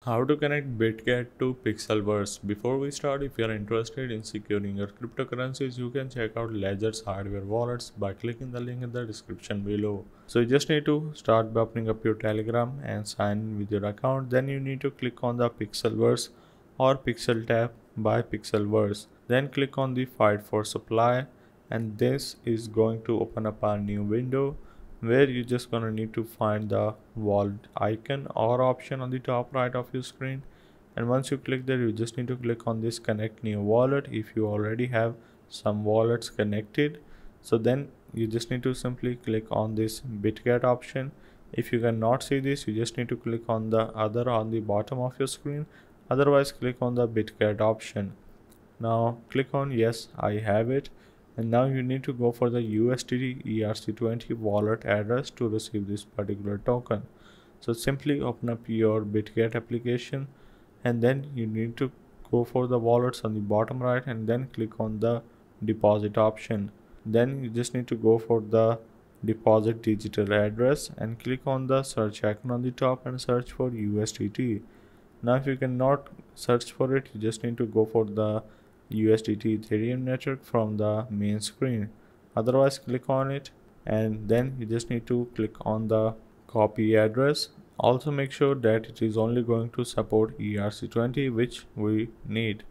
How to connect Bitget to Pixelverse. Before we start, if you are interested in securing your cryptocurrencies, you can check out Ledger's hardware wallets by clicking the link in the description below. So you just need to start by opening up your Telegram and sign in with your account. Then you need to click on the Pixelverse or Pixel tab by Pixelverse. Then click on the Fight for Supply, and this is going to open up a new window where you're just gonna need to find the wallet icon or option on the top right of your screen. And once you click there, you just need to click on this connect new wallet if you already have some wallets connected. So then you just need to simply click on this Bitget option. If you cannot see this, you just need to click on the other on the bottom of your screen. Otherwise, click on the Bitget option. Now click on yes, I have it, and now you need to go for the USDT ERC20 wallet address to receive this particular token. So simply open up your Bitget application, and then you need to go for the wallets on the bottom right and then click on the deposit option. Then you just need to go for the deposit digital address and click on the search icon on the top and search for USDT. Now if you cannot search for it, you just need to go for the USDT Ethereum network from the main screen. Otherwise, click on it, and then you just need to click on the copy address. Also make sure that it is only going to support ERC20, which we need.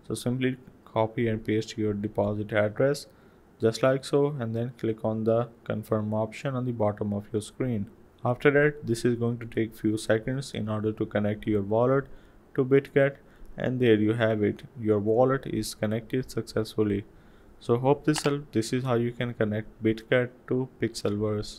So simply copy and paste your deposit address just like so, and then click on the confirm option on the bottom of your screen. After that, this is going to take few seconds in order to connect your wallet to Bitget, and there you have it, your wallet is connected successfully. So hope this helped. This is how you can connect Bitget to Pixelverse.